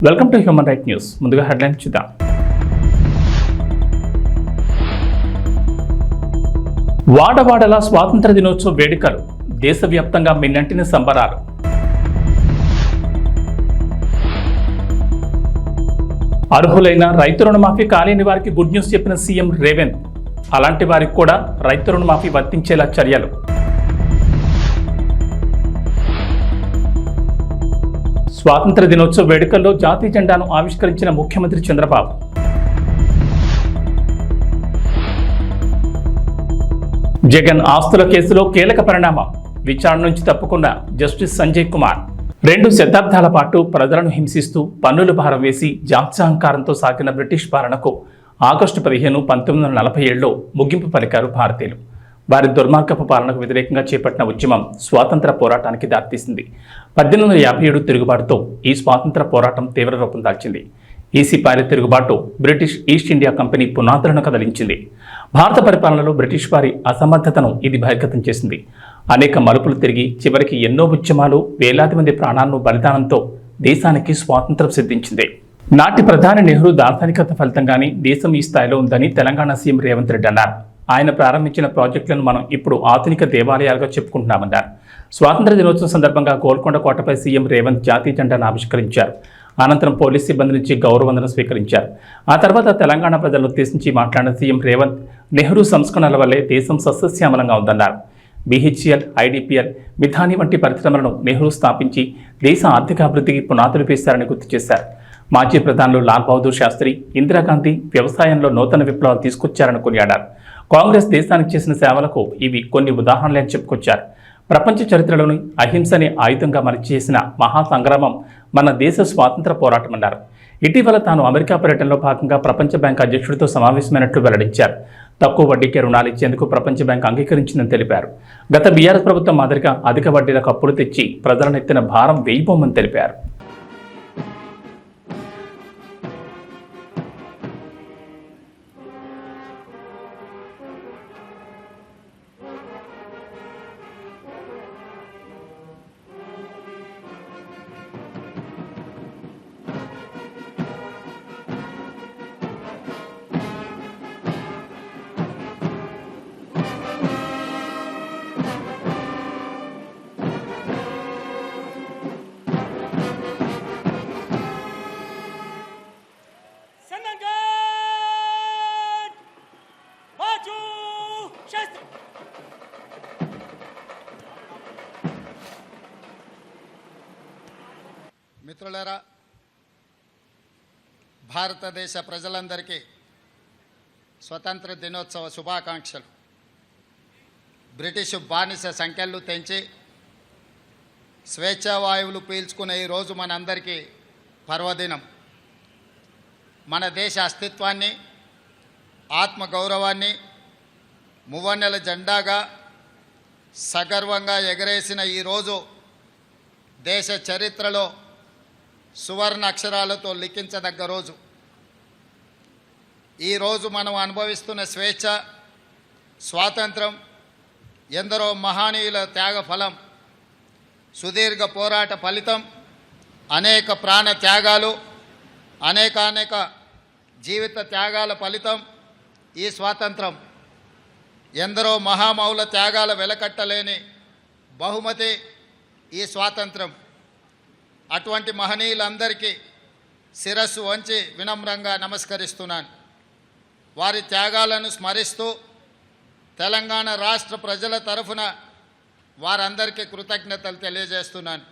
Welcome to human right news. ముందుగా headline చూద్దాం. వాడవాడల స్వాతంత్ర దినోత్సవ వేడుకలు, దేశవ్యాప్తంగా మిన్నంటిన సంబరాలు. అర్హులైన రైతు రుణమాఫీ కాలేని వారికి గుడ్ న్యూస్ చెప్పిన సీఎం రేవంత్. అలాంటి వారికి కూడా రైతు రుణమాఫీ వర్తించేలా చర్యలు. స్వాతంత్ర దినోత్సవ వేడుకల్లో జాతీయ జెండాను ఆవిష్కరించిన ముఖ్యమంత్రి చంద్రబాబు. జగన్ ఆస్తుల కేసులో కీలక పరిణామం, విచారణ నుంచి తప్పుకున్న జస్టిస్ సంజయ్ కుమార్. 2 శతాబ్దాల పాటు ప్రజలను హింసిస్తూ పన్నుల భారం వేసి జాత్యహంకారంతో సాగిన బ్రిటిష్ పాలనకు ఆగస్టు 15, 1947లో ముగింపు పలికారు భారతీయులు. వారి దుర్మార్గపు పాలనకు వ్యతిరేకంగా చేపట్టిన ఉద్యమం స్వాతంత్ర పోరాటానికి దారితీసింది. 1857 తిరుగుబాటుతో ఈ స్వాతంత్ర పోరాటం తీవ్ర రూపం దాల్చింది. ఈ సిపాయిల తిరుగుబాటు బ్రిటిష్ ఈస్ట్ ఇండియా కంపెనీ పునాదులను కదిలించింది. భారత పరిపాలనలో బ్రిటిష్ వారి అసమర్థతను ఇది బహిర్గతం చేసింది. అనేక మలుపులు తిరిగి చివరికి ఎన్నో ఉద్యమాలు, వేలాది మంది ప్రాణాలను బలిదానంతో దేశానికి స్వాతంత్రం సిద్ధించింది. నాటి ప్రధాని నెహ్రూ దార్శనికత ఫలితంగానే దేశం ఈ స్థాయిలో ఉందని తెలంగాణ సీఎం రేవంత్ రెడ్డి అన్నారు. ఆయన ప్రారంభించిన ప్రాజెక్టులను మనం ఇప్పుడు ఆధునిక దేవాలయాలుగా చెప్పుకుంటున్నామన్నారు. స్వాతంత్ర దినోత్సవం సందర్భంగా గోల్కొండ కోటపై సీఎం రేవంత్ జాతీయ జెండాను ఆవిష్కరించారు. అనంతరం పోలీస్ సిబ్బంది నుంచి గౌరవవందనం స్వీకరించారు. ఆ తర్వాత తెలంగాణ ప్రజలను ఉద్దేశించి మాట్లాడిన సీఎం రేవంత్, నెహ్రూ సంస్కరణల వల్లే దేశం సస్యశ్యామలంగా ఉందన్నారు. BHEL, IDPL, మిథాని వంటి పరిశ్రమలను నెహ్రూ స్థాపించి దేశ ఆర్థికాభివృద్ధికి పునాదులు వేశారని గుర్తు చేశారు. మాజీ ప్రధానులు లాల్ బహదూర్ శాస్త్రి, ఇందిరాగాంధీ వ్యవసాయంలో నూతన విప్లవాలు తీసుకొచ్చారని కొనియాడారు. కాంగ్రెస్ దేశానికి చేసిన సేవలకు ఇవి కొన్ని ఉదాహరణలు అని చెప్పుకొచ్చారు. ప్రపంచ చరిత్రలోని అహింసని ఆయుధంగా మలిచేసిన మహాసంగ్రామం మన దేశ స్వాతంత్ర పోరాటం అన్నారు. ఇటీవల తాను అమెరికా పర్యటనలో భాగంగా ప్రపంచ బ్యాంక్ అధ్యక్షుడితో సమావేశమైనట్లు వెల్లడించారు. తక్కువ వడ్డీకే రుణాలు ఇచ్చేందుకు ప్రపంచ బ్యాంక్ అంగీకరించిందని తెలిపారు. గత బీఆర్ఎస్ ప్రభుత్వం మాదిరిగా అధిక వడ్డీలకు అప్పులు తెచ్చి ప్రజలను ఎత్తిన భారం వేయిపోమని తెలిపారు. మిత్రులారా, భారతదేశ ప్రజలందరికీ స్వతంత్ర దినోత్సవ శుభాకాంక్షలు. బ్రిటిష్ బానిస సంఖ్యలు తెంచి స్వేచ్ఛావాయువులు పీల్చుకునే ఈరోజు మనందరికీ పర్వదినం. మన దేశ అస్తిత్వాన్ని, ఆత్మగౌరవాన్ని మువ్వన్నెల జెండాగా సగర్వంగా ఎగరేసిన ఈరోజు దేశ చరిత్రలో సువర్ణ అక్షరాలతో లిఖించదగ్గ రోజు. ఈరోజు మనం అనుభవిస్తున్న స్వేచ్ఛ, స్వాతంత్రం ఎందరో మహనీయుల త్యాగ ఫలం, సుదీర్ఘ పోరాట ఫలితం, అనేక ప్రాణ త్యాగాలు, అనేక జీవిత త్యాగాల ఫలితం ఈ స్వాతంత్రం. ఎందరో మహామౌల త్యాగాల వెలకట్టలేని బహుమతి ఈ స్వాతంత్రం. అటువంటి మహనీయులందరికీ శిరస్సు వంచి వినమ్రంగా నమస్కరిస్తున్నాను. వారి త్యాగాలను స్మరిస్తూ తెలంగాణ రాష్ట్ర ప్రజల తరఫున వారందరికీ కృతజ్ఞతలు తెలియజేస్తున్నాను.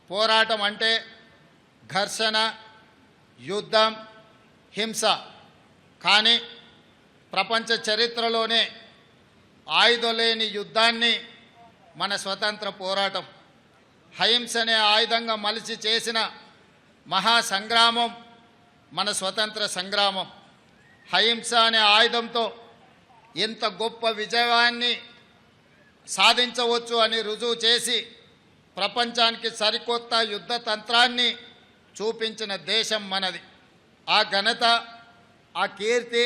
పోరాటం అంటే ఘర్షణ, యుద్ధం, హింస. కానీ ప్రపంచ చరిత్రలోనే ఆయుధం లేని యుద్ధాన్ని మన స్వతంత్ర పోరాటం, అహింస అనే ఆయుధంగా మలిచి చేసిన మహాసంగ్రామం మన స్వతంత్ర సంగ్రామం. అహింస అనే ఆయుధంతో ఎంత గొప్ప విజయాన్ని సాధించవచ్చు అని రుజువు చేసి ప్రపంచానికి సరికొత్త యుద్ధ తంత్రాన్ని చూపించిన దేశం మనది. ఆ ఘనత, ఆ కీర్తి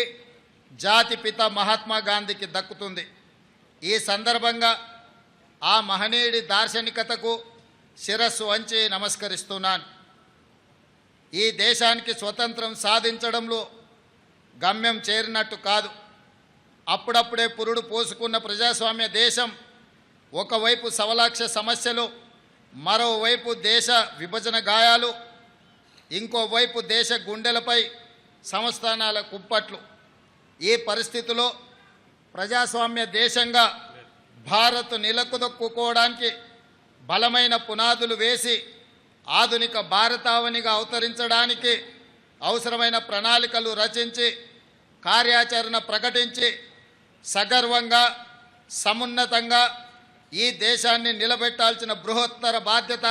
జాతిపిత మహాత్మా గాంధీకి దక్కుతుంది. ఈ సందర్భంగా ఆ మహనీయుడి దార్శనికతకు శిరస్సు వంచి నమస్కరిస్తున్నాను. ఈ దేశానికి స్వతంత్రం సాధించడంలో గమ్యం చేరినట్టు కాదు. అప్పుడప్పుడే పురుడు పోసుకున్న ప్రజాస్వామ్య దేశం ఒకవైపు సవలాక్ష సమస్యలు, మరోవైపు దేశ విభజన గాయాలు, ఇంకోవైపు దేశ గుండెలపై సంస్థానాల కుప్పట్లు. ఈ పరిస్థితిలో ప్రజాస్వామ్య దేశంగా భారత్ నిలకుదొక్కుకోవడానికి బలమైన పునాదులు వేసి ఆధునిక భారతావనిగా అవతరించడానికి అవసరమైన ప్రణాళికలు రచించి కార్యాచరణ ప్రకటించి సగర్వంగా సమున్నతంగా ఈ దేశాన్ని నిలబెట్టాల్సిన బృహత్తర బాధ్యత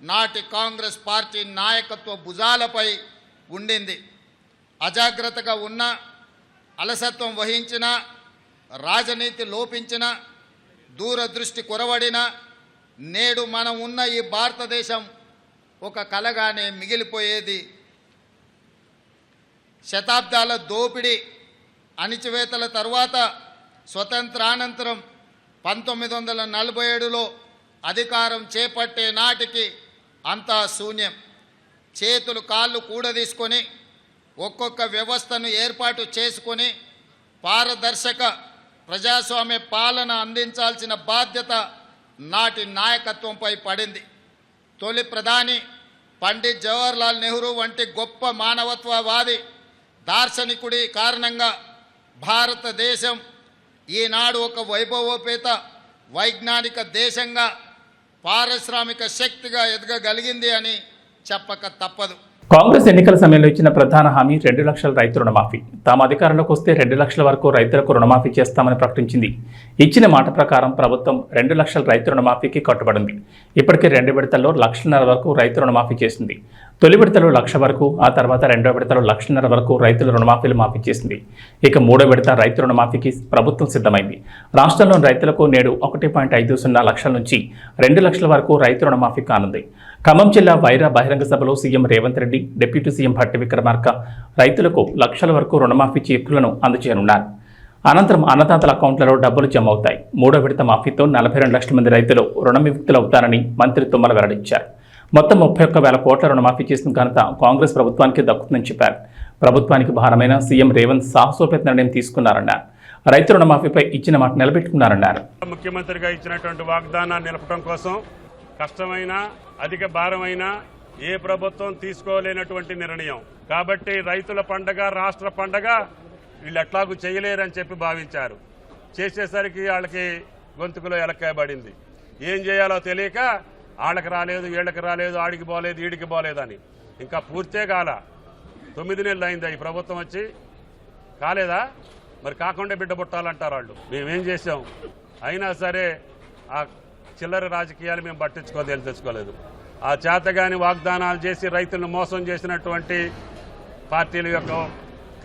నాటి కాంగ్రెస్ పార్టీ నాయకత్వ భుజాలపై ఉండింది. అజాగ్రత్తగా ఉన్న, అలసత్వం వహించిన, రాజనీతి లోపించిన, దూరదృష్టి కొరవడిన నేడు మనం ఉన్న ఈ భారతదేశం ఒక కలగానే మిగిలిపోయేది. శతాబ్దాల దోపిడీ అణిచివేతల తర్వాత స్వతంత్రానంతరం 1947లో అధికారం చేపట్టే నాటికి అంతా శూన్యం. చేతులు కాళ్ళు కూడదీసుకొని ఒక్కొక్క వ్యవస్థను ఏర్పాటు చేసుకొని పారదర్శక ప్రజాస్వామ్య పాలన అందించాల్సిన బాధ్యత నాటి నాయకత్వంపై పడింది. తొలి ప్రధాని పండిత్ జవహర్లాల్ నెహ్రూ వంటి గొప్ప మానవత్వవాది దార్శనికుడి కారణంగా భారతదేశం ఈనాడు ఒక వైభవోపేత వైజ్ఞానిక దేశంగా, పారిశ్రామిక శక్తిగా ఎదగగలిగింది అని చెప్పక తప్పదు. కాంగ్రెస్ ఎన్నికల సమయంలో ఇచ్చిన ప్రధాన హామీ 2 లక్షల రైతు రుణమాఫీ. తాము అధికారంలోకి వస్తే 2 లక్షల వరకు రైతులకు రుణమాఫీ చేస్తామని ప్రకటించింది. ఇచ్చిన మాట ప్రకారం ప్రభుత్వం 2 లక్షల రైతు రుణమాఫీకి కట్టుబడింది. ఇప్పటికే 2 విడతల్లో 1.5 లక్షల వరకు రైతు రుణమాఫీ చేసింది. తొలి విడతలో 1 లక్ష వరకు, ఆ తర్వాత 2వ విడతలో 1.5 లక్షల వరకు రైతుల రుణమాఫీలు మాఫీ చేసింది. ఇక 3వ విడత రైతు రుణమాఫీకి ప్రభుత్వం సిద్ధమైంది. రాష్ట్రంలోని రైతులకు నేడు 1.50 లక్షల నుంచి 2 లక్షల వరకు రైతు రుణమాఫీ కానుంది. ఖమ్మం జిల్లా వైరా బహిరంగ సభలో CM Revanth Reddy, deputy CM Bhatti Vikramarka రైతులకు లక్షల వరకు రుణమాఫీ చెక్కులను అందజేయనున్నారు. అనంతరం అన్నదాతల అకౌంట్లలో డబ్బులు జమ అవుతాయి. 3వ విడత మాఫీతో 42 లక్షల మంది రైతులు రుణ విముక్తులవుతారని మంత్రి తుమ్మల వెల్లడించారు. మొత్తం 31,000 కోట్ల రుణమాఫీ చేసిన ఘనత కాంగ్రెస్ ప్రభుత్వానికి దక్కుతుందని చెప్పారు. ప్రభుత్వానికి భారమైన సీఎం రేవంత్ సాహసోపేత నిర్ణయం తీసుకున్నారన్నారు. రైతు రుణమాఫీపై ఇచ్చిన మాట నిలబెట్టుకున్నారన్నారు. ముఖ్యమంత్రిగా ఇచ్చినటువంటి వాగ్దానాన్ని నిలపడం కోసం కష్టమైన, అధిక భారమైన ఏ ప్రభుత్వం తీసుకోలేనటువంటి నిర్ణయం. కాబట్టి రైతుల పండగ, రాష్ట్ర పండగ వీళ్ళు ఎట్లాగూ చేయలేరని చెప్పి భావించారు. చేసేసరికి వాళ్ళకి గొంతుకులో ఎలక్కాయబడింది. ఏం చేయాలో తెలియక వాళ్ళకి రాలేదు, వీళ్ళకి రాలేదు, ఆడికి పోలేదు, ఈడికి పోలేదని ఇంకా పూర్తే కాల. 9 నెలలు అయిందా ఈ ప్రభుత్వం వచ్చి? కాలేదా? మరి కాకుండా బిడ్డ పుట్టాలంటారు వాళ్ళు. మేమేం చేసాం? అయినా సరే ఆ చిల్లర రాజకీయాలు మేము తెచ్చుకోలేదు. ఆ చేతగాని వాగ్దానాలు చేసి రైతులను మోసం చేసినటువంటి పార్టీల యొక్క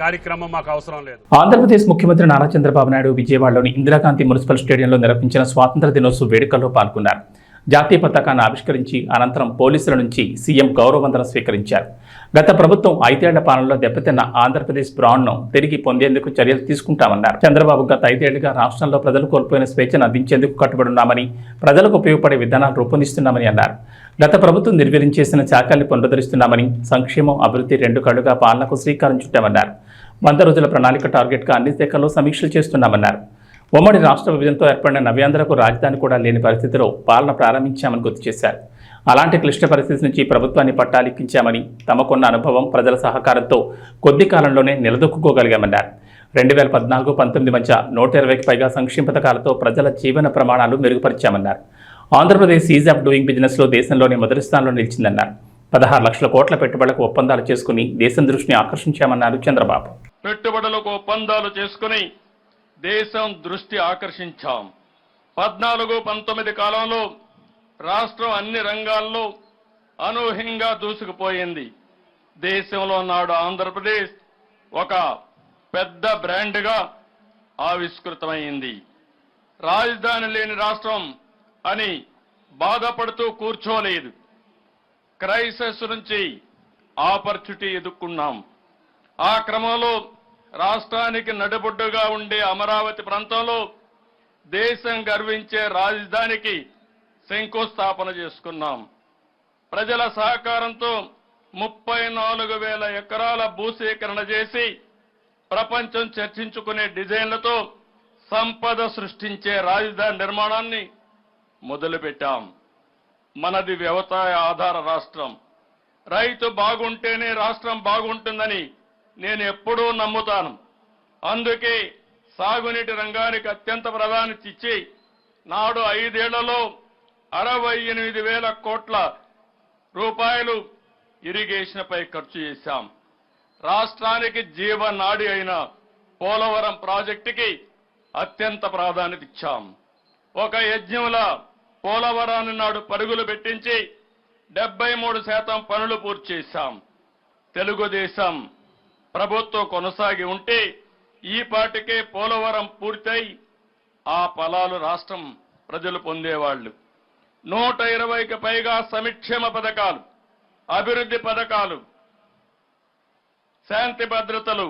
కార్యక్రమం మాకు అవసరం లేదు. ఆంధ్రప్రదేశ్ ముఖ్యమంత్రి నారా చంద్రబాబు నాయుడు విజయవాడలోని ఇందిరాగాంధీ మున్సిపల్ స్టేడియంలో నిర్వహించిన స్వాతంత్ర దినోత్సవ వేడుకల్లో పాల్గొన్నారు. జాతీయ పతాకాన్ని ఆవిష్కరించి అనంతరం పోలీసుల నుంచి సీఎం గౌరవవందన స్వీకరించారు. గత ప్రభుత్వం 5 ఏళ్ల పాలనలో దెబ్బతిన్న ఆంధ్రప్రదేశ్ బ్రాండ్ను తిరిగి పొందేందుకు చర్యలు తీసుకుంటామన్నారు. చంద్రబాబు గత 5 ఏళ్లుగా రాష్ట్రంలో ప్రజలు కోల్పోయిన స్వేచ్ఛను అందించేందుకు కట్టుబడున్నామని, ప్రజలకు ఉపయోగపడే విధానాలు రూపొందిస్తున్నామని అన్నారు. గత ప్రభుత్వం నిర్వీర్యం చేసిన శాఖల్ని పునరుద్ధరిస్తున్నామని, సంక్షేమం, అభివృద్ధి 2 కళ్లుగా పాలనకు శ్రీకారం చుట్టామన్నారు. 100 రోజుల ప్రణాళిక టార్గెట్గా అన్ని శాఖల్లో సమీక్షలు చేస్తున్నామన్నారు. ఉమ్మడి రాష్ట్ర విభజనతో ఏర్పడిన నవ్యాంధ్రకు రాజధాని కూడా లేని పరిస్థితిలో పాలన ప్రారంభించామని గుర్తు చేశారు. అలాంటి క్లిష్ట పరిస్థితి నుంచి ప్రభుత్వాన్ని పట్టాలెక్కించామని, తమకున్న అనుభవం, ప్రజల సహకారంతో కొద్ది కాలంలోనే నిలదొక్కుకోగలిగామన్నారు. 2014-19 మధ్య 120కి పైగా సంక్షేమ పథకాలతో ప్రజల జీవన ప్రమాణాలు మెరుగుపరిచామన్నారు. ఆంధ్రప్రదేశ్ ఈజ్ ఆఫ్ డూయింగ్ బిజినెస్లో దేశంలోని మొదటి స్థానంలో నిలిచిందన్నారు. 16 లక్షల కోట్ల పెట్టుబడులకు ఒప్పందాలు చేసుకుని దేశం దృష్టిని ఆకర్షించామన్నారు చంద్రబాబు. పెట్టుబడులకు ఒప్పందాలు చేసుకుని దేశం దృష్టి ఆకర్షించాం. 14-19 కాలంలో రాష్ట్రం అన్ని రంగాల్లో అనూహ్యంగా దూసుకుపోయింది. దేశంలో నాడు ఆంధ్రప్రదేశ్ ఒక పెద్ద బ్రాండ్గా ఆవిష్కృతమైంది. రాజధాని లేని రాష్ట్రం అని బాధపడుతూ కూర్చోలేదు. క్రైసిస్ నుంచి ఆపర్చునిటీ ఎదుర్కొన్నాం. ఆ క్రమంలో రాష్ట్రానికి నడిబొడ్డుగా ఉండే అమరావతి ప్రాంతంలో దేశం గర్వించే రాజధానికి శంకుస్థాపన చేసుకున్నాం. ప్రజల సహకారంతో 34,000 ఎకరాల భూసేకరణ చేసి ప్రపంచం చర్చించుకునే డిజైన్లతో సంపద సృష్టించే రాజధాని నిర్మాణాన్ని మొదలుపెట్టాం. మనది వ్యవసాయ ఆధార రాష్ట్రం. రైతు బాగుంటేనే రాష్ట్రం బాగుంటుందని నేను ఎప్పుడూ నమ్ముతాను. అందుకే సాగునీటి రంగానికి అత్యంత ప్రాధాన్యత ఇచ్చి నాడు 5 ఏళ్లలో 68,000 కోట్ల రూపాయలు ఇరిగేషన్పై ఖర్చు చేశాం. రాష్ట్రానికి జీవనాడి అయిన పోలవరం ప్రాజెక్టుకి అత్యంత ప్రాధాన్యత ఇచ్చాం. ఒక యజ్ఞంలా పోలవరాన్ని నాడు పరుగులు పెట్టించి 73% పనులు పూర్తి చేశాం. తెలుగుదేశం ప్రభుత్వం కొనసాగి ఉంటే ఈ పాటికే పోలవరం పూర్తయి ఆ ఫలాలు రాష్ట్రం ప్రజలు పొందేవాళ్లు. 120కి పైగా సంక్షేమ పథకాలు, అభివృద్ధి పథకాలు, శాంతి భద్రతలు,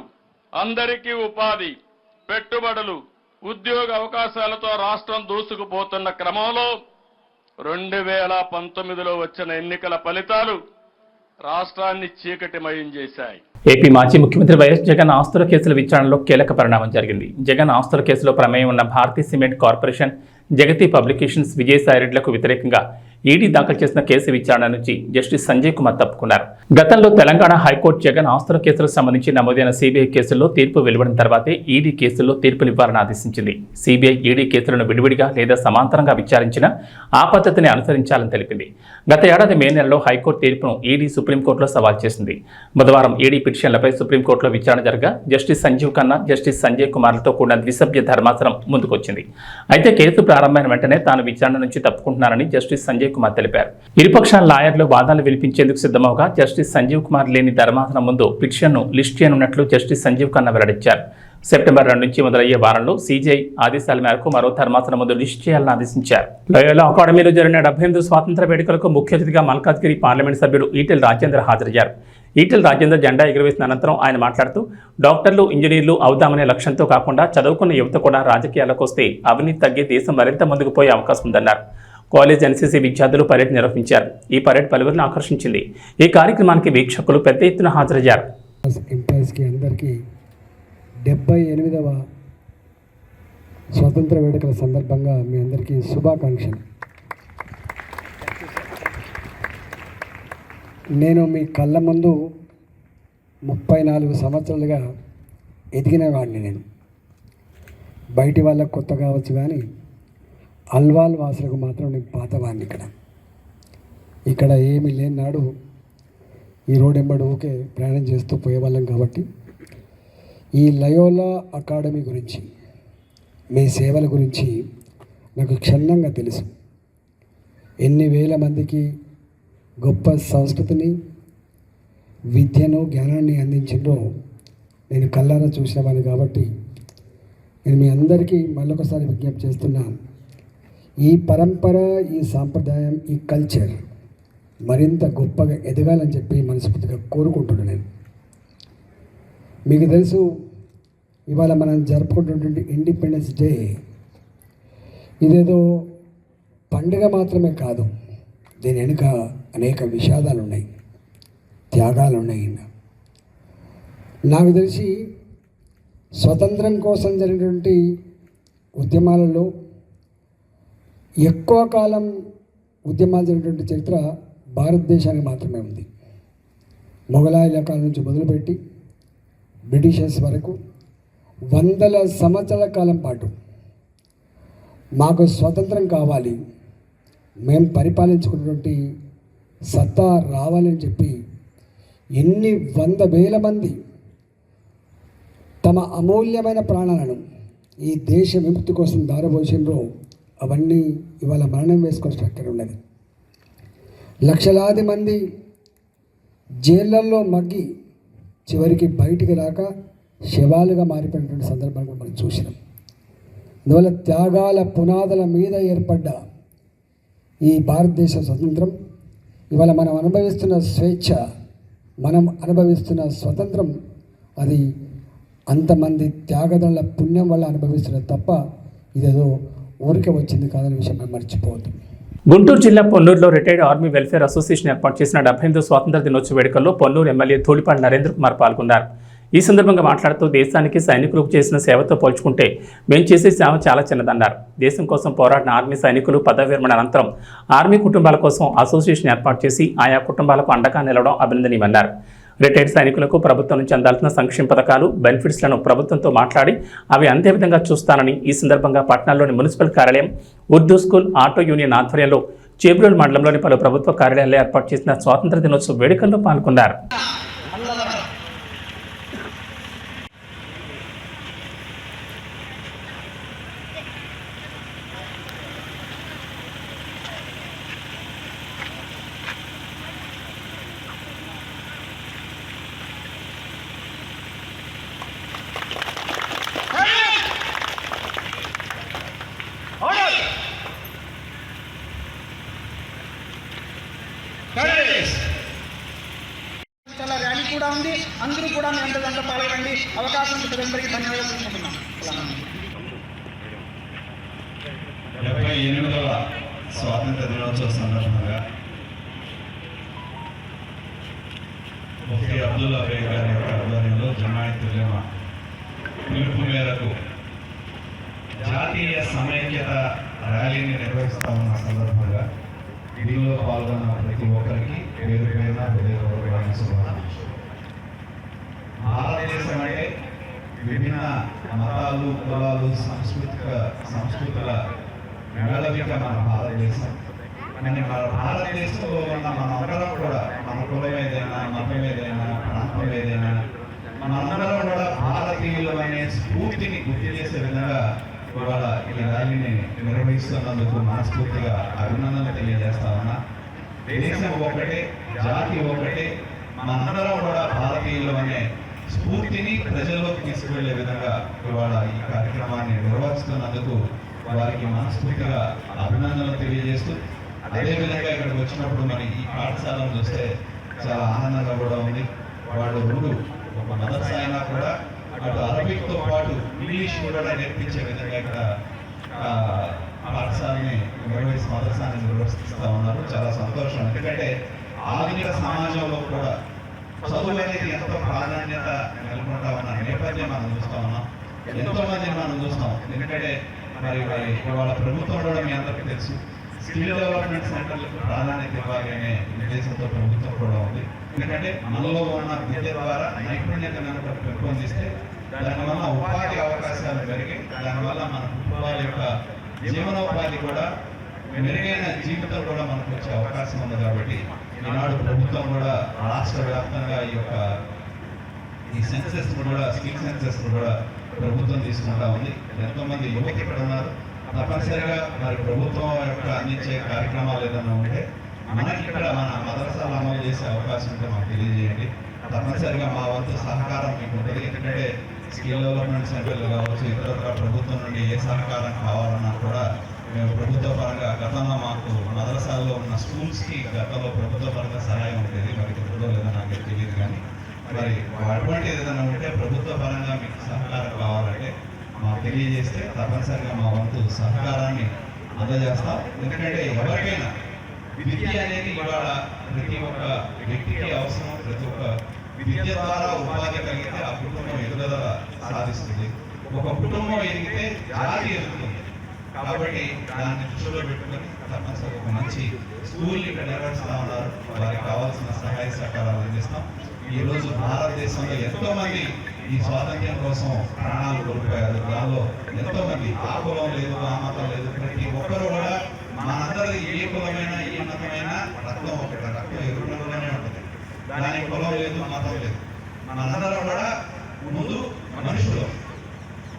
అందరికీ ఉపాధి, పెట్టుబడులు, ఉద్యోగ అవకాశాలతో రాష్ట్రం దూసుకుపోతున్న క్రమంలో 2019లో వచ్చిన ఎన్నికల ఫలితాలు రాష్ట్రాన్ని చీకటిమయం చేశాయి. ఏపీ మాజీ ముఖ్యమంత్రి వైఎస్ జగన్ ఆస్తుల కేసుల విచారణలో కీలక పరిణామం జరిగింది. జగన్ ఆస్తుల కేసులో ప్రమేయం ఉన్న భారతీ సిమెంట్ కార్పొరేషన్, జగతి పబ్లికేషన్స్, విజయసాయిరెడ్డిలకు వ్యతిరేకంగా ఈడీ దాఖలు చేసిన కేసు విచారణ నుంచి జస్టిస్ సంజయ్ కుమార్ తప్పుకున్నారు. గతంలో తెలంగాణ హైకోర్టు జగన్ ఆస్తుల కేసులకు సంబంధించి నమోదైన సిబిఐ కేసుల్లో తీర్పు వెలువడిన తర్వాతే ఈడీ కేసుల్లో తీర్పునివ్వాలని ఆదేశించింది. సిబిఐ ఈడీ కేసులను విడివిడిగా లేదా సమాంతరంగా విచారించిన ఆ పద్ధతిని అనుసరించాలని తెలిపింది. గత ఏడాది మే నెలలో హైకోర్టు తీర్పును ఈడీ సుప్రీంకోర్టులో సవాల్ చేసింది. బుధవారం ఈడీ పిటిషన్లపై సుప్రీంకోర్టులో విచారణ జరగా జస్టిస్ సంజీవ్ ఖన్నా, జస్టిస్ సంజయ్ కుమార్లతో కూడిన ద్విసభ్య ధర్మాసనం ముందుకొచ్చింది. అయితే కేసు ప్రారంభమైన వెంటనే తాను విచారణ నుంచి తప్పుకుంటున్నానని జస్టిస్ సంజయ్ కుమార్ తెలిపారు. ఇరుపక్షాల లాయర్లు వాదనలు వినిపించేందుకు సిద్ధమవగా జస్టిస్ సంజీవ్ కుమార్ లేని ధర్మాసనం ముందు పిటిషన్ను లిస్ట్ చేయనున్నట్లు జస్టిస్ సంజీవ్ ఖన్నా వెల్లడించారు. సెప్టెంబర్ 2 నుంచి మొదలయ్యే వారంలో సీజీఐ ఆదేశాల మేరకు మరో ధర్మాసనం ముందు లిస్ట్ చేయాలని ఆదేశించారు. లోయోలా అకాడమీలో జరిగిన 78 స్వాతంత్ర వేడుకలకు ముఖ్య అతిథిగా మల్కాజ్గిరి పార్లమెంట్ సభ్యుడు ఈటెల రాజేందర్ హాజరయ్యారు. ఈటెల రాజేందర్ జెండా ఎగురవేసిన అనంతరం ఆయన మాట్లాడుతూ డాక్టర్లు, ఇంజనీర్లు అవుదామనే లక్ష్యంతో కాకుండా చదువుకున్న యువత కూడా రాజకీయాలకు వస్తే అవినీతి తగ్గి దేశం మరింత ముందుకు పోయే అవకాశం ఉందన్నారు. కాలేజ్ ఎన్సీసీ విద్యార్థులు పరేడ్ నిర్వహించారు. ఈ పరేడ్ పలువురిని ఆకర్షించింది. ఈ కార్యక్రమానికి వీక్షకులు పెద్ద ఎత్తున హాజరయ్యారు. అందరికీ 78వ స్వతంత్ర వేడుకల సందర్భంగా మీ అందరికీ శుభాకాంక్షలు. నేను మీ కళ్ళ ముందు 34 సంవత్సరాలుగా ఎదిగిన వాడిని. నేను బయటి వాళ్ళకు కొత్త కావచ్చు కానీ అల్వాల్ వాసులకు మాత్రం నేను పాతవాడిని. ఇక్కడ ఏమీ లేని నాడు ఈ రోడ్ ఎంబడి ఊకే ప్రయాణం చేస్తూ పోయేవాళ్ళం. కాబట్టి ఈ లయోలా అకాడమీ గురించి, మీ సేవల గురించి నాకు క్షుణ్ణంగా తెలుసు. ఎన్ని వేల మందికి గొప్ప సంస్కృతిని, విద్యను, జ్ఞానాన్ని అందించిందో నేను కళ్ళారా చూసినవాడిని. కాబట్టి నేను మీ అందరికీ మళ్ళొకసారి విజ్ఞప్తి చేస్తున్నా, ఈ పరంపర, ఈ సాంప్రదాయం, ఈ కల్చర్ మరింత గొప్పగా ఎదగాలని చెప్పి మనస్ఫూర్తిగా కోరుకుంటున్నాను. నేను మీకు తెలుసు, ఇవాళ మనం జరుపుకుంటున్నటువంటి ఇండిపెండెన్స్ డే ఇదేదో పండుగ మాత్రమే కాదు. దీని వెనుక అనేక విషాదాలు ఉన్నాయి, త్యాగాలు ఉన్నాయి. నాకు తెలిసి స్వతంత్రం కోసం జరిగినటువంటి ఉద్యమాలలో ఎక్కువ కాలం ఉద్యమాలు జరిగినటువంటి చరిత్ర భారతదేశానికి మాత్రమే ఉంది. మొఘలాయుల కాలం నుంచి మొదలుపెట్టి బ్రిటిషర్స్ వరకు వందల సంవత్సరాల కాలం పాటు మాకు స్వతంత్రం కావాలి, మేము పరిపాలించుకున్నటువంటి సత్తా రావాలని చెప్పి ఎన్ని 100,000 మంది తమ అమూల్యమైన ప్రాణాలను ఈ దేశ విముక్తి కోసం దారబోసినరో అవన్నీ ఇవాళ మరణం వేసుకొని స్ట్రక్చర్ ఉన్నది. లక్షలాది మంది జైళ్ళల్లో మగ్గి చివరికి బయటికి రాక శవాలుగా మారిపోయినటువంటి సందర్భాన్ని మనం చూసినాం. అందువల్ల త్యాగాల పునాదుల మీద ఏర్పడ్డ ఈ భారతదేశ స్వతంత్రం, ఇవాళ మనం అనుభవిస్తున్న స్వేచ్ఛ, మనం అనుభవిస్తున్న స్వతంత్రం, అది అంతమంది త్యాగదళ పుణ్యం వల్ల అనుభవిస్తున్నది తప్ప ఇదేదో ఊరికే వచ్చింది కాదనే విషయం మనం మర్చిపోవద్దు. గుంటూరు జిల్లా పొన్నూరులో రిటైర్డ్ ఆర్మీ వెల్ఫేర్ అసోసియేషన్ ఏర్పాటు చేసిన 78వ స్వాతంత్ర దినోత్సవ వేడుకల్లో పొన్నూరు ఎమ్మెల్యే ధూళిపాటి నరేంద్ర కుమార్ పాల్గొన్నారు. ఈ సందర్భంగా మాట్లాడుతూ దేశానికి సైనికులకు చేసిన సేవతో పోల్చుకుంటే మేము చేసే సేవ చాలా చిన్నదన్నారు. దేశం కోసం పోరాడిన ఆర్మీ సైనికులు పదవి విరమణ అనంతరం ఆర్మీ కుటుంబాల కోసం అసోసియేషన్ ఏర్పాటు చేసి ఆయా కుటుంబాలకు అండగా నిలవడం అభినందనీయమన్నారు. రిటైర్డ్ సైనికులకు ప్రభుత్వం నుంచి అందాల్సిన సంక్షేమ పథకాలు, బెనిఫిట్స్లను ప్రభుత్వంతో మాట్లాడి అవి అందే విధంగా చూస్తానని ఈ సందర్భంగా పట్టణంలోని మున్సిపల్ కార్యాలయం, ఉర్దూ స్కూల్, ఆటో యూనియన్ ఆధ్వర్యంలో చేబ్రోలు మండలంలోని పలు ప్రభుత్వ కార్యాలయాల్లో ఏర్పాటు చేసిన స్వాతంత్ర దినోత్సవ వేడుకల్లో పాల్గొన్నారు. చాలా ర్యాలీ కూడా ఉంది. అందరూ కూడా మీ అందరికంతా పాల్గొనండి. అవకాశం అందరికీ ధన్యవాదాలు తెలుసుకుంటున్నాం. 78వ స్వాతంత్ర దినోత్సవ సందర్భంగా ముఫ్తీ అబ్దుల్లా బేగ్ గారి యొక్క ఆధ్వర్యంలో జమాయత్ ఉలమా పిలుపు మేరకు జాతీయ సమైక్యత ర్యాలీని నిర్వహిస్తా ఉన్న సందర్భంగా దీనిలో పాల్గొన్న ప్రతి ఒక్కరికి పేరు పేరున హృదయపూర్వకమైన శుభాకాంక్షలు. భారతదేశం అంటే విభిన్న మతాలు, కులాలు, సంస్కృతుల మేళవిక మన భారతదేశం. కానీ మన భారతదేశంలో ఉన్న మనందరం కూడా మన కులం ఏదైనా, మతం ఏదైనా, ప్రాంతం ఏదైనా, మనందరం కూడా భారతీయులు అనే స్ఫూర్తిని గుర్తు చేసే విధంగా ఇవాళ ఈ ర్యాలీని నిర్వహిస్తున్నందుకు మనస్ఫూర్తిగా అభినందనలు తెలియజేస్తా ఉన్నా. దేశం ఒకటే, జాతి ఒకటే, మనందరం కూడా భారతీయులు అనే స్ఫూర్తిని ప్రజల్లోకి తీసుకువెళ్లే విధంగా ఇవాళ ఈ కార్యక్రమాన్ని నిర్వహిస్తున్నందుకు వారికి మనస్ఫూర్తిగా అభినందనలు తెలియజేస్తూ, అదేవిధంగా ఇక్కడికి వచ్చినప్పుడు మరి ఈ పాఠశాలను చూస్తే చాలా ఆనందంగా కూడా ఉంది. వాళ్ళు రెండు ఒక మదర్స అయినా కూడా అటు అరబిక్తో పాటు ఇంగ్లీష్ కూడా నేర్పించే విధంగా ఇక్కడ పాఠశాలని మదర్సాన్ని నిర్వహిస్తూ ఉన్నారు. చాలా సంతోషం. ఎందుకంటే ఆధునిక సమాజంలో కూడా చదువు అనేది ఎంతో ప్రాధాన్యత నెలకొంటా ఉన్న నేపథ్యం మనం చూస్తూ ఉన్నాం. ఎంతో మందిని మనం చూస్తాం. ఎందుకంటే మరి ఇవాళ ప్రభుత్వం కూడా మీ అందరికీ తెలుసు, స్కిల్ డెవలప్మెంట్ సెంటర్లకు ప్రాధాన్యత ఇవ్వాలి అనే ఉద్దేశంతో ప్రభుత్వం కూడా ఉంది. ఎందుకంటే మనలో ఉన్న విద్య ద్వారా నైపుణ్యత కనుక పెంపొందిస్తే దానివల్ల ఉపాధి అవకాశాలు పెరిగి దానివల్ల మన కుటుంబాల యొక్క జీవనోపాధి కూడా మెరుగైన జీవితం కూడా మనకు వచ్చే అవకాశం ఉంది. కాబట్టి ఈనాడు ప్రభుత్వం కూడా రాష్ట్ర వ్యాప్తంగా ఈ సెన్సెస్ కూడా, స్కిల్ సెన్సెస్ కూడా ప్రభుత్వం తీసుకుంటా ఉంది. ఎంతోమంది యువత ఇక్కడ ఉన్నారు. తప్పనిసరిగా మరి ప్రభుత్వం యొక్క అందించే కార్యక్రమాలు ఏదైనా ఉంటే మనకి ఇక్కడ మన మదర్సాలు అమలు చేసే అవకాశం ఉంటే మాకు తెలియజేయండి. తప్పనిసరిగా మా వంతు సహకారం మీకు ఉంటుంది. ఎందుకంటే స్కిల్ డెవలప్మెంట్ సెంటర్లు కావచ్చు, ఇతరత్ర ప్రభుత్వం నుండి ఏ సహకారం కావాలన్నా కూడా మేము ప్రభుత్వ పరంగా గతంలో మాకు మదరసాల్లో ఉన్న స్కూల్స్కి గతంలో ప్రభుత్వ పరంగా సహాయం ఉండేది. మరి ఇప్పుడు లేదో నాకు తెలియదు. కానీ మరి అటువంటి ఏదైనా ఉంటే ప్రభుత్వ పరంగా మీకు సహకారం కావాలంటే మాకు తెలియజేస్తే తప్పనిసరిగా మా వంతు సహకారాన్ని అందజేస్తాం. ఎందుకంటే ఎవరికైనా విద్య అనేది ఇవాళ ప్రతి ఒక్క వ్యక్తికి అవసరం. ప్రతి ఒక్క విద్య ద్వారా ఉపాధి కలిగితే ఆ కుటుంబం ఎదుగుదల సాధిస్తుంది. ఒక కుటుంబం ఎదిగితే జాతి ఎదుగుతుంది. కాబట్టి దాన్ని దృష్టిలో పెట్టుకొని తప్పనిసరిగా ఒక మంచి స్కూల్ని ఇక్కడ నిర్వహిస్తూ ఉన్నారు. వారికి కావాల్సిన సహాయ సహకారాలు అందిస్తాం. ఈరోజు భారతదేశంలో ఎంతో మంది ఈ స్వాతంత్ర్యం కోసం ప్రాణాలు కోల్పోయారు. దానిలో ఎంతో మంది ఆ కులం లేదు, ఆ మతం లేదు, ప్రతి ఒక్కరు కూడా మనందరిది ఏ కులమైనా ఏ మతమైనా రక్తం ఒకటి, రక్తం ఎరుపు రంగులోనే ఉంటుంది. దానికి కులం లేదు, మతం లేదు. మనందరం కూడా ముందు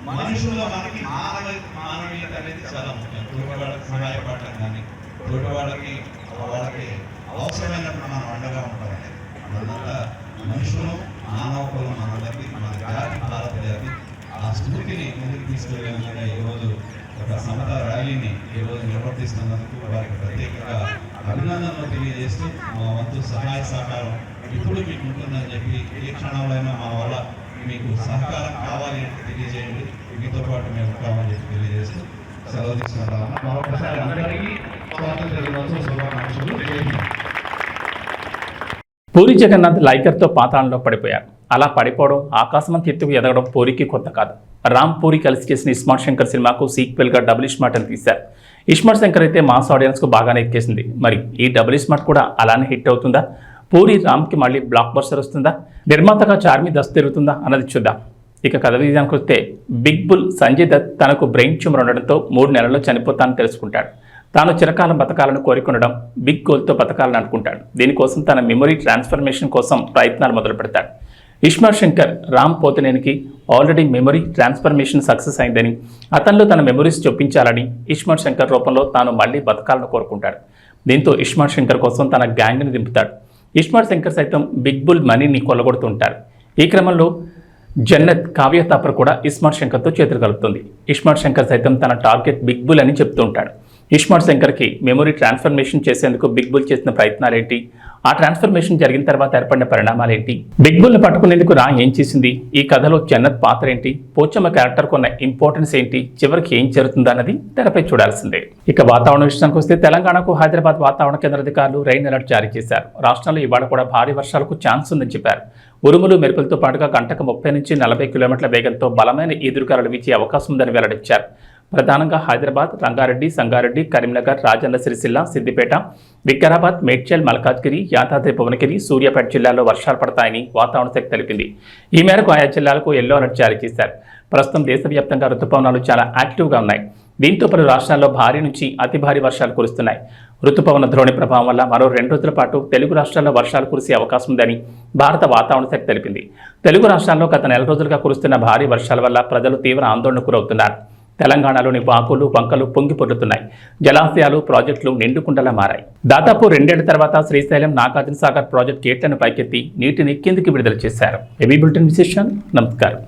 మనుషుల్లో మనకి మానవీయత అనేది చాలా ముఖ్యం. తోటి వాళ్ళకి సహాయపడటం కానీ, తోటి వాళ్ళకి అవసరమైనప్పుడు మనం అండగా ఉంటామండి. మనంతా మనుషులు, మానవ కులం మనందరికీ, మన జాతి భారత జాతి ఆ స్ఫూర్తిని ముందుకు తీసుకెళ్లే విధంగా ఈరోజు ఒక సమత ర్యాలీని ఈరోజు నిర్వర్తిస్తున్నందుకు వారికి ప్రత్యేకంగా అభినందనలు తెలియజేస్తూ మా వంతు సహాయ సహకారం ఇప్పుడు మీకు ఉంటుందని చెప్పి ఏ క్షణంలో మా వల్ల మీకు సహకారం కావాలి అంటే తెలియజేయండి. మీతో పాటు మేము ఉంటామని చెప్పి తెలియజేస్తూ సెలవు తీసుకుంటామన్నా. మరొకసారి అందరికీ స్వాతంత్ర దినోత్సవ శుభాకాంక్షలు. జై హింద్. పూరి జగన్నాథ్ లైగర్తో పాతాళంలో పడిపోయారు. అలా పడిపోవడం, ఆకాశమంత ఎత్తుకు ఎదగడం పూరికి కొత్త కాదు. రామ్ పూరి కలిసి చేసిన ఇస్మార్ట్ శంకర్ సినిమాకు సీక్వెల్గా డబుల్ ఇస్మార్ట్ అని తీశారు. ఇస్మార్ట్ శంకర్ అయితే మాస్ ఆడియన్స్కు బాగానే ఎక్కేసింది. మరి ఈ డబుల్ ఇస్మార్ట్ కూడా అలానే హిట్ అవుతుందా? పూరి రామ్కి మళ్ళీ బ్లాక్ బస్టర్ వస్తుందా? నిర్మాతగా చార్మి దస్తు తిరుగుతుందా అన్నది చూద్దాం. ఇక కథ విజయానికి వస్తే బిగ్ బుల్ సంజయ్ దత్ తనకు బ్రెయిన్ ట్యూమర్ ఉండడంతో 3 నెలల్లో చనిపోతానని తెలుసుకుంటాడు. తాను చిరకాలం బతకాలను కోరుకుండడం, బిగ్ గోల్తో బతకాలని అనుకుంటాడు. దీనికోసం తన మెమొరీ ట్రాన్స్ఫర్మేషన్ కోసం ప్రయత్నాలు మొదలు పెడతాడు. ఇస్మార్ట్ శంకర్ రామ్ పోతనేనికి ఆల్రెడీ మెమొరీ ట్రాన్స్ఫర్మేషన్ సక్సెస్ అయిందని, అతనిలో తన మెమొరీస్ చొప్పించాలని ఇస్మార్ట్ శంకర్ రూపంలో తాను మళ్ళీ బతకాలను కోరుకుంటాడు. దీంతో ఇస్మార్ట్ శంకర్ కోసం తన గ్యాంగ్ని దింపుతాడు. ఇస్మార్ట్ శంకర్ సైతం బిగ్ బుల్ మనీని కొల్లగొడుతుంటారు. ఈ క్రమంలో జన్నత్ కావ్య తాపర్ కూడా ఇస్మార్ట్ శంకర్తో చేతులు కలుపుతుంది. ఇస్మార్ట్ శంకర్ సైతం తన టార్గెట్ బిగ్ బుల్ అని చెప్తూ ఉంటాడు. ఇస్మార్ట్ శంకర్కి మెమొరీ ట్రాన్స్ఫర్మేషన్ చేసేందుకు బిగ్ బుల్ చేసిన ప్రయత్నాలేంటి, ఆ ట్రాన్స్ఫర్మేషన్ జరిగిన తర్వాత ఏర్పడిన పరిణామాలేంటి, బిగ్ బుల్ని పట్టుకునేందుకు రా ఏం చేసింది, ఈ కథలో జన్నత్ పాత్ర ఏంటి, పోచమ్మ క్యారెక్టర్ కొన్న ఇంపార్టెన్స్ ఏంటి, చివరికి ఏం జరుగుతుందా అన్నది తెరపై చూడాల్సిందే. ఇక వాతావరణ విషయానికి వస్తే తెలంగాణకు హైదరాబాద్ వాతావరణ కేంద్ర అధికారులు రెయిన్ అలర్ట్ జారీ చేశారు. రాష్ట్రంలో ఇవాళ కూడా భారీ వర్షాలకు ఛాన్స్ ఉందని చెప్పారు. ఉరుములు మెరుపులతో పాటుగా గంటకు 30 నుంచి 40 కిలోమీటర్ల వేగంతో బలమైన ఈదురుగాలులు వీచే అవకాశం ఉందని వెల్లడించారు. ప్రధానంగా హైదరాబాద్, రంగారెడ్డి, సంగారెడ్డి, కరీంనగర్, రాజన్న సిరిసిల్ల, సిద్దిపేట, వికారాబాద్, మేడ్చల్, మల్కాజ్గిరి, యాదాద్రి భువనగిరి, సూర్యాపేట జిల్లాల్లో వర్షాలు పడతాయని వాతావరణ శాఖ తెలిపింది. ఈ మేరకు ఆయా జిల్లాలకు ఎల్లో అలర్ట్ జారీ చేశారు. ప్రస్తుతం దేశవ్యాప్తంగా రుతుపవనాలు చాలా యాక్టివ్గా ఉన్నాయి. దీంతో పలు రాష్ట్రాల్లో భారీ నుంచి అతి భారీ వర్షాలు కురుస్తున్నాయి. రుతుపవన ద్రోణి ప్రభావం వల్ల మరో 2 రోజుల పాటు తెలుగు రాష్ట్రాల్లో వర్షాలు కురిసే అవకాశం ఉందని భారత వాతావరణ శాఖ తెలిపింది. తెలుగు రాష్ట్రాల్లో గత నెల రోజులుగా కురుస్తున్న భారీ వర్షాల వల్ల ప్రజలు తీవ్ర ఆందోళనకు గురవుతున్నారు. తెలంగాణలోని వాగులు, వంకలు పొంగి పొర్లుతున్నాయి. జలాశయాలు, ప్రాజెక్టులు నిండుకుండలా మారాయి. దాదాపు 2 ఏళ్ల తర్వాత శ్రీశైలం, నాగార్జున సాగర్ ప్రాజెక్టు గేట్లను పైకెత్తి నీటిని కిందికి విడుదల చేశారు. ఏబీ బులెటిన్ విశేషాలు. నమస్కారం.